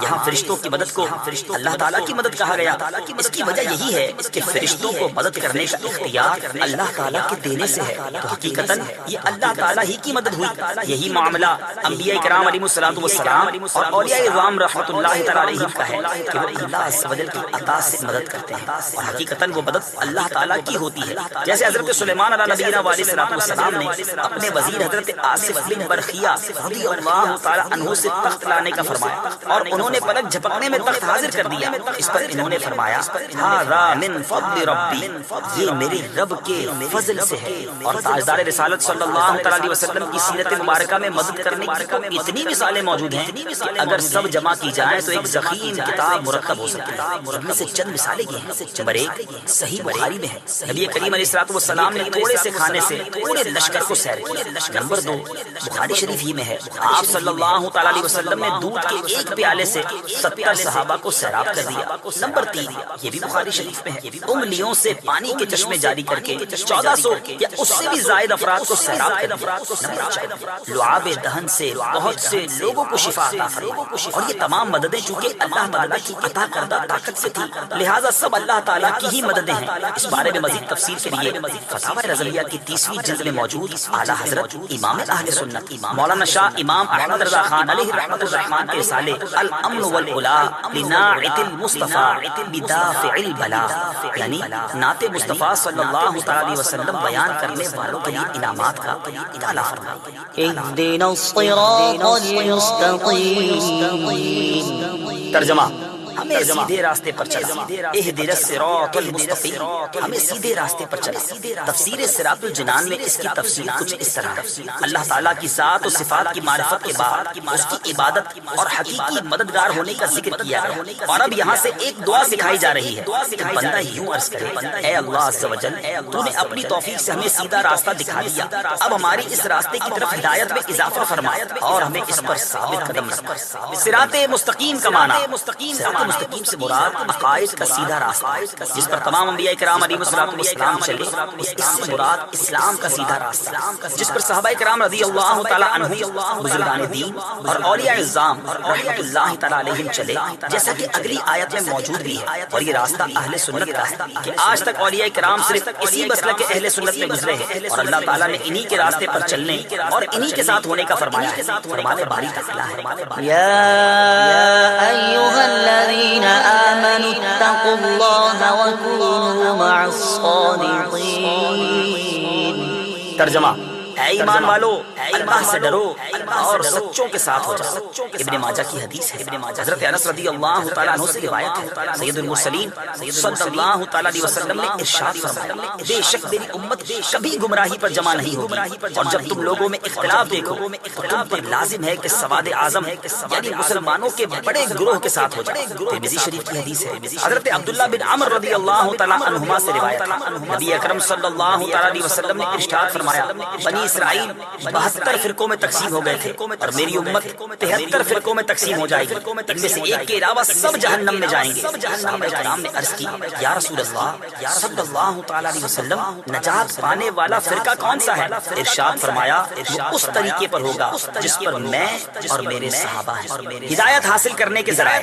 یہاں فرشتوں کی مدد کو اللہ تعالیٰ کی مدد کہا گیا، اس کی وجہ یہی ہے کہ فرشتوں کو مدد کرنے کا اختیار اللہ تعالیٰ کے دینے سے ہے، تو حقیقتاً یہ اللہ تعالیٰ ہی کی مدد ہوئی۔ یہی معاملہ انبیاء کرام علیہ الصلوۃ والسلام اور اولیاء اعظام رحمۃ اللہ تعالیٰ علیہ کا ہے کہ وہ اللہ عز و جل کی عطا سے مدد کرتے ہیں، اور حقیقتاً وہ مدد اللہ تعالیٰ کی ہوتی ہے۔ جیسے حضرت سلیمان علیہ نبینا علیہ الصلوۃ والسلام نے اپنے وزیر حضرت آصف بن برخیہ رضی اللہ تعالیٰ عنہ سے تخت لانے کا فرمایا، اور انہوں نے پلک جھپکنے میں تخت حاضر کر دیا۔ اس پر انہوں نے فرمایا ھذا من فضل ربی، یہ میرے رب کے فضل سے ہے۔ اور تاجدار رسالت صلی اللہ تعالیٰ علیہ وسلم کی سیرت مبارکہ میں مدد کرنے کی اتنی مثالیں موجود ہیں کہ اگر سب جمع کی جائیں تو ایک ضخیم کتاب مرتب ہو سکتی ہے۔ ان میں سے چند مثالیں یہ ہیں۔ نمبر 1 صحیح بخاری میں ہے، نبی کریم علیہ الصلوۃ والسلام نے تھوڑے سے کھانے سے پورے لشکر کو سیر کیا، نمبر 2 بخاری شریف ہی میں ہے، آپ صلی اللہ تعالی علیہ وسلم نے دودھ کے ایک پیالے سے 70 صحابہ کو سیراب کر دیا۔ نمبر 3 یہ بھی بخاری شریف میں ہے، انگلیوں سے پانی کے چشمے جاری کر کے 1400 یا اس سے بھی زائد افراد کو سیراب کر دیا۔ نمبر 4 لعاب دہن سے بہت سے لوگوں کو شفا عطا فرمائی، اور یہ تمام مددیں چونکہ اللہ تعالیٰ کی عطا کردہ طاقت سے تھی، لہٰذا سب اللہ تعالیٰ کی ہی مددیں ہیں۔ اس بارے میں مزید تفصیل کے لیے فتاوی رضویہ کی 30ویں جلد میں موجود اعلیٰ حضرت امام اہل سنت مولانا شاہ امام احمد رضا خان علیہ رحمۃ الرحمان کے رسالے الامن والعلا لناعت المصطفیٰ بدافع البلا، یعنی نعت مصطفیٰ صلی اللہ تعالی علیہ وسلم بیان کرنے والوں کے لیے انعامات کا اطلاع فرمائے۔ اهدنا الصراط المستقيم۔ ترجمہ ہمیں سیدھے راستے پر چلا، اہدنا الصراط المستقیم، ہمیں سیدھے راستے پر چلا۔ تفسیر صراط الجنان میں اس کی تفسیر کچھ اس طرح ہے، اللہ تعالیٰ کی ذات و صفات کی معرفت کے بعد اس کی عبادت اور حقیقی مددگار ہونے کا ذکر کیا گیا، اور اب یہاں سے ایک دعا سکھائی جا رہی ہے کہ بندہ یوں عرض کرے، اے اللہ عز و جل، تو نے اپنی توفیق سے ہمیں سیدھا راستہ دکھا دیا، اب ہماری اس راستے کی طرف ہدایت میں اضافہ فرمایا اور ہمیں اس پر ثابت قدم رکھ۔ صراط مستقیم کا معنی، صراط مستقیم سے مراد عقائد کا سیدھا راستہ جس پر تمام انبیاء کرام علیہ السلام چلے، اس سے مراد اسلام کا سیدھا راستہ جس پر صحابہ کرام رضی اللہ تعالی عنہم، بزرگان دین اور اولیاء اعظام رحمۃ اللہ تعالی علیہم چلے، جیسا کہ اگلی آیت میں موجود بھی ہے۔ اور یہ راستہ اہل سنت کا ہے کہ آج تک اولیاء کرام صرف اسی مسلک اہل سنت میں گزرے ہیں، اور اللہ تعالیٰ نے انہی کے راستے پر چلنے اور انہی کے ساتھ ہونے کا فرمایا ہے۔ فرمان باری تعالیٰ ہے، یا ایھا الذین آمنوا اتقوا اللہ وکونوا مع الصادقین۔ ترجمہ اے ایمان والو، اللہ سے ڈرو اور سچوں کے ساتھ ہو جاؤ۔ ابن ماجہ کی حدیث ہے، حضرت انس رضی اللہ تعالیٰ عنہ سے روایت ہے، سید المرسلین صلی اللہ تعالیٰ علیہ وسلم نے ارشاد فرمایا، بے شک میری امت کبھی گمراہی پر جمع نہیں ہوگی، اور جب تم لوگوں میں اختلاف دیکھو تو تم پر لازم ہے کہ سواد اعظم یعنی مسلمانوں کے بڑے گروہ کے ساتھ ہو جائے۔ ترمذی شریف کی حدیث ہے، حضرت عبداللہ بن عمر رضی اللہ تعالیٰ عنہما سے روایت ہے، نبی اکرم صلی اللہ تعالیٰ علیہ وسلم نے ارشاد فرمایا، بنی اسرائیل 72 فرقوں میں تقسیم ہو گئے تھے، اور میری امت 73 فرقوں میں تقسیم ہو جائے گی، ان میں سے ایک کے علاوہ سب جہنم میں جائیں گے۔ صحابہ کرام نے عرض کی، یا رسول اللہ صلی اللہ تعالی علیہ وسلم، نجات پانے والا فرقہ کون سا ہے؟ ارشاد فرمایا، وہ اس طریقے پر ہوگا جس پر میں اور میرے صحابہ ہیں۔ ہدایت حاصل کرنے کے ذرائع،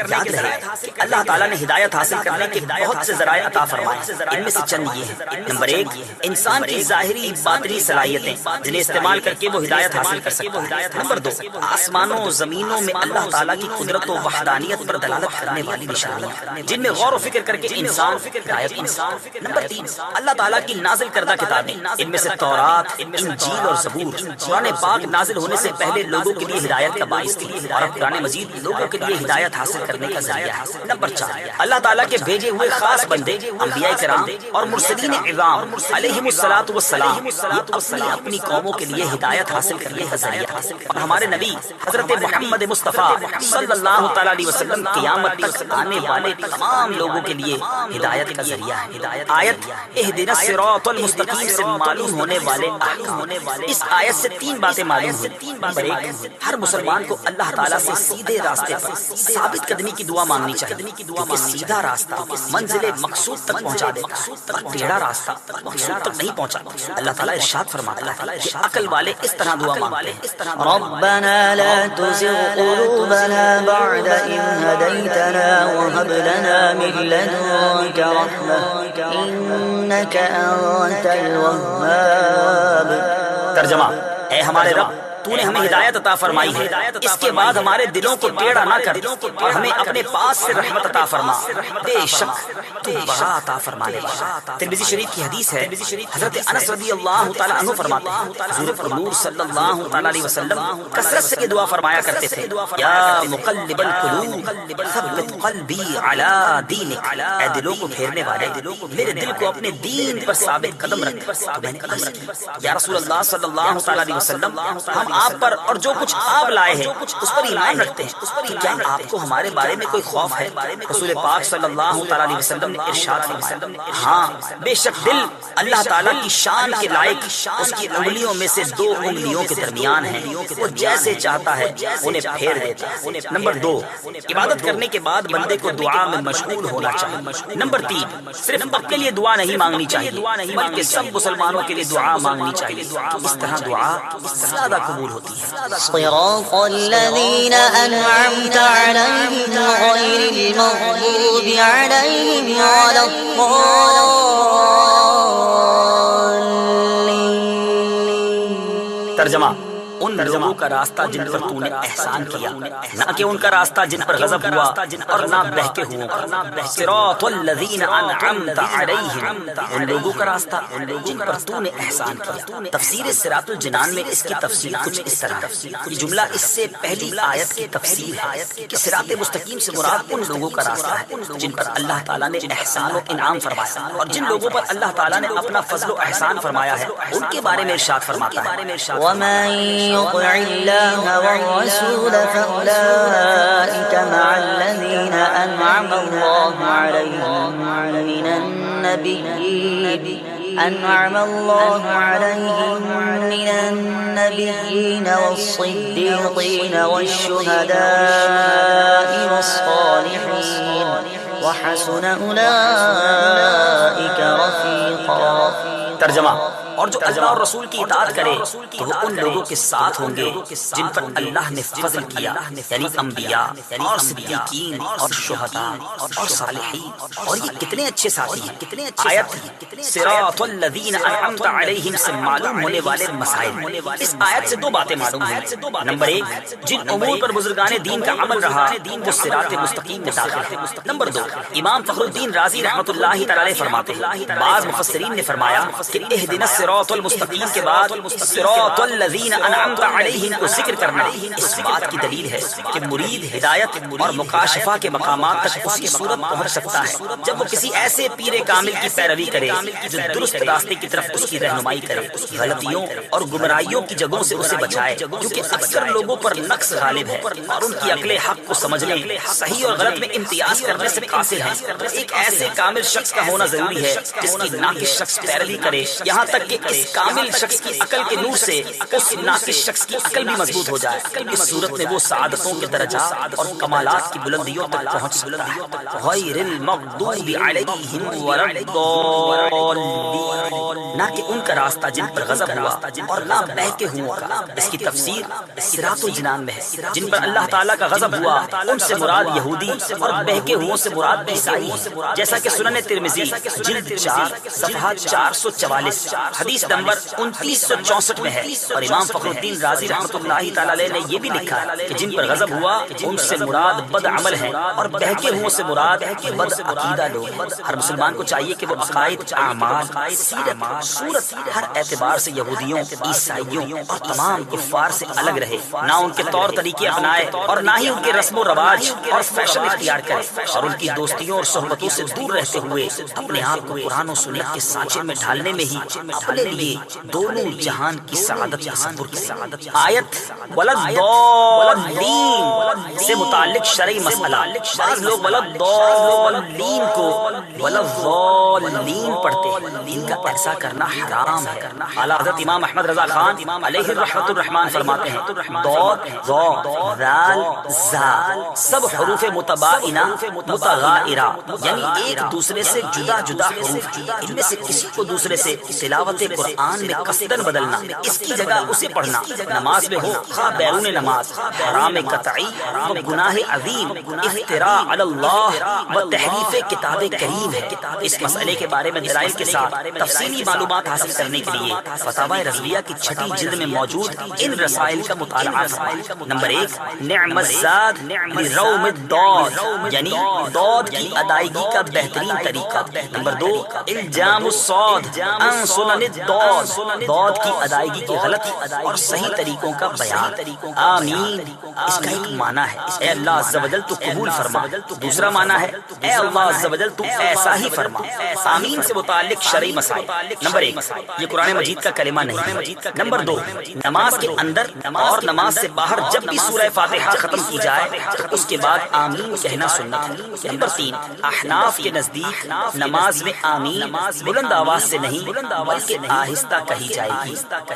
یاد رہے کہ اللہ تعالیٰ نے ہدایت حاصل کرنے کے بہت سے ذرائع عطا فرمائے، ان میں سے چند یہ ہیں۔ نمبر 1 انسان کی ظاہری باطنی صلاحیتیں جنہیں استعمال کر کے وہ ہدایت حاصل کر سکتا ہے۔ نمبر 2 آسمانوں زمینوں میں اللہ تعالیٰ کی قدرت و وحدانیت پر دلالت کرنے والی نشانیاں جن میں غور و فکر کر کے انسان ہدایت انسان۔ نمبر 3 اللہ تعالیٰ کی نازل کردہ کتابیں، ان میں سے تورات، انجیل اور زبور قرآن پاک نازل ہونے سے پہلے لوگوں کے لیے ہدایت کا باعث تھی، اور اب قرآن مجید لوگوں کے لیے ہدایت حاصل کرنے کا ذریعہ ہے۔ نمبر 4 اللہ تعالیٰ کے بھیجے ہوئے خاص بندے انبیاء کرام اور مرسلین اعظام علیہم الصلاۃ والسلام یہ اپنی قوموں کے لیے ہدایت حاصل کرنے کا ذریعہ ہے، اور ہمارے نبی حضرت محمد مصطفیٰ صلی اللہ تعالی علیہ وسلم قیامت تک آنے والے تمام لوگوں کے لیے ہدایت کا ذریعہ ہے۔ آیت اہدنا الصراط المستقیم سے معلوم ہونے والے احکام، اس آیت سے 3 باتیں معلوم ہوئی۔ نمبر 1 ہر مسلمان کو اللہ تعالیٰ سے سیدھے راستے پر ثابت قدمی کی دعا مانگنی چاہیے، کیونکہ سیدھا راستہ منزل مقصود تک پہنچا دے گا، اور ٹیڑھا راستہ مقصود تک نہیں پہنچاتا۔ اللہ تعالیٰ ارشاد فرماتا ہے کہ عقل والے اس طرح دعا مانگتے ہیں، ربنا لا تزغ قلوبنا بعد إذ هديتنا وهب لنا من لدنك رحمة إنك أنت الوهاب۔ ترجمہ اے ہمارے رب، تو نے ہمیں ہدایت عطا فرمائی ہے، اس کے بعد ہمارے دلوں کو ٹیڑھا نہ کر، اور ہمیں اپنے پاس سے رحمت عطا فرما، بے شک تو بڑا عطا فرمانے والا۔ ترمذی شریف کی حدیث ہے، حضرت انس رضی اللہ تعالی عنہ فرماتے ہیں، حضور نور صلی اللہ تعالی علیہ وسلم کثرت سے یہ دعا فرمایا کرتے تھے، یا مقلب القلوب ثبت قلبی علی دینک، اے دلوں کو پھیرنے والے میرے دل کو اپنے دین پر ثابت قدم رکھ۔ تو میں نے عرض کی، یا رسول اللہ صلی اللہ تعالی علیہ وسلم، ہم آپ پر اور جو کچھ آپ لائے ہیں اس پر ایمان رکھتے ہیں، کہ کیا آپ کو ہمارے بارے میں کوئی خوف ہے؟ رسول پاک صلی اللہ تعالی علیہ وسلم نے ارشاد فرمایا، ہاں بے شک دل اللہ تعالیٰ کی شان کے لائق اس کی انگلیوں میں سے 2 انگلیوں کے درمیان ہے، وہ جیسے چاہتا ہے انہیں پھیر دیتا ہے۔ نمبر 2، عبادت کرنے کے بعد بندے کو دعا میں مشغول ہونا چاہیے۔ نمبر 3، صرف وقت کے لیے دعا نہیں مانگنی چاہیے بلکہ سب مسلمانوں کے لیے دعا مانگنی چاہیے، اس طرح دعا زیادہ قبول ہوتی ہے۔ صراط الذين أنعمت عليهم غير المغضوب عليهم ولا الضالين۔ ترجمہ، ان لوگوں کا راستہ جن پر تو نے احسان کیا، نہ کہ ان کا راستہ جن پر غضب ہوا اور نہ بہکے ہوئے۔ صراط الذین انعمت علیہم، ان لوگوں کا راستہ جن پر تو نے احسان کیا۔ تفسیر صراط الجنان میں اس کی تفسیر کچھ اس طرح ہے، یہ جملہ اس سے پہلی آیت کی تفسیر ہے کہ صراط مستقیم سے مراد ان لوگوں کا راستہ ہے جن پر اللہ تعالیٰ نے احسان و انعام فرمایا، اور جن لوگوں پر اللہ تعالیٰ نے اپنا فضل و احسان فرمایا ہے ان کے بارے میں ارشاد فرماتا ہے، يطع الله والرسول فأولئك مع الذين أنعم الله عليهم من النبيين والصديقين والشهداء والصالحين وحسن أولئك رفيقا۔ ترجمہ، اور جو اللہ اور رسول کی اطاعت کرے تو وہ ان لوگوں کے ساتھ ہوں گے جن پر اللہ نے فضل کیا، یعنی انبیاء اور صدیقین اور شہداء اور صالحین، اور یہ کتنے اچھے ساتھی ہیں، کتنے اچھے آیت صراط الذین انعمت علیہم سے معلوم ہونے والے مسائل۔ اس آیت سے 2 باتیں معلوم ہیں۔ نمبر 1، جن امور پر بزرگان دین کا عمل رہا وہ صراط مستقیم میں داخل ہے۔ نمبر 2، امام فخر الدین رازی رحمۃ اللہ تعالی فرماتے ہیں، بعض مفسرین نے فرمایا کہ اہدنا الصراط المستقیم کے بعد صراط الذین انعمت علیہم کو ذکر کرنا اس بات کی دلیل ہے کہ مرید ہدایت اور مکاشفہ کے مقامات تک اس کی صورت پہنچ سکتا ہے جب وہ کسی ایسے پیر کامل کی پیروی کرے جو درست راستے کی طرف اس کی رہنمائی کرے، غلطیوں اور گمراہیوں کی جگہوں سے اسے بچائے، کیونکہ اکثر لوگوں پر نقص غالب ہے اور ان کی عقل حق کو سمجھنے، صحیح اور غلط میں امتیاز کرنے سے قاصر ہیں۔ ایک ایسے کامل شخص کا ہونا ضروری ہے جس کی ناقص شخص پیروی کرے، یہاں تک کہ اس کامل شخص کی عقل کے نور سے اس ناقص شخص کی عقل بھی مضبوط ہو جائے۔ اس صورت میں وہ سعادتوں کے درجات اور کمالات کی بلندیوں تک پہنچ سکتا ہے۔ غیر المغضوب علیہم ولا الضالین، نہ کہ ان کا راستہ جن پر غضب ہوا اور نہ بہکے ہوں کا۔ اس کی تفسیر صراط الجنان میں ہے، جن پر اللہ تعالیٰ کا غضب ہوا ان سے مراد یہودی اور بہکے ہوں سے مراد عیسائی ہے، جیسا کہ سنن ترمذی جلد 4 صفحہ 444 حدیث نمبر 2964 میں ہے، اور امام فخر الدین رازی رحمۃ اللہ تعالی علیہ نے یہ بھی لکھا کہ جن پر غضب ہوا ان سے مراد بد عمل ہیں اور بہکے ہوں سے مراد بد عقیدہ لوگ۔ ہر مسلمان کو چاہیے کہ وہ عقائد، اعمال، سیرت، صورت ہر اعتبار سے یہودیوں، عیسائیوں اور تمام کفار سے الگ رہے، نہ ان کے طور طریقے اپنائے اور نہ ہی ان کے رسم و رواج اور فیشن اختیار کرے، اور ان کی دوستیوں اور صحبتوں سے دور رہتے ہوئے اپنے آپ کو قرآن و سنت کے سانچے میں ڈھالنے میں ہی اپنے لیے دونوں جہان کی سعادت تصور کی سعادت۔ آیت ولضالین سے متعلق شرعی مسئلہ، بعض لوگ ولضالین کو ولضالین پڑھتے ہیں، ان کا ایسا کرنا حرام ہے۔ اعلیٰ حضرت امام احمد رضا خان علیہ الرحمۃ الرحمان فرماتے ہیں، ضاد، ظا، ذال، زا سب حروف متباینہ متغائرہ، یعنی ایک دوسرے سے جدا جدا حروف، ان میں سے کسی کو دوسرے سے تلاوت قرآن میں قصدن بدلنا، اس کی جگہ اسے پڑھنا، نماز میں ہو خواہ بیرون نماز، حرام قطعی و گناہ عظیم، افتراء علی اللہ و تحریف کتاب کریم ہے۔ اس مسئلے کے بارے میں دلائل کے ساتھ تفصیلی معلومات حاصل کرنے کے لیے فتاوی رضویہ کی 6 جلد میں موجود ان رسائل کا مطالعہ کریں۔ نمبر 1، نعم الزاد لروم الضاد، یعنی ضاد کی ادائیگی کا بہترین طریقہ۔ نمبر 2، الجام الصاد عن سنن دود کی ادائیگی کی غلط اور صحیح طریقوں کا بیان۔ آمین اس کا ایک معنی ہے اے اللہ عز و جل تو قبول فرما، دوسرا معنی ہے اے اللہ عز و جل تو ایسا ہی فرما۔ آمین سے متعلق شرعی مسائل: نمبر 1، یہ قرآن مجید کا کلمہ نہیں ہے۔ نمبر 2، نماز کے اندر اور نماز سے باہر جب بھی سورہ فاتحہ ختم کی جائے اس کے بعد آمین کہنا سنت ہے۔ نمبر 3، احناف کے نزدیک نماز میں آمین بلند آواز سے نہیں بلکہ آہستہ کہی جائے گی۔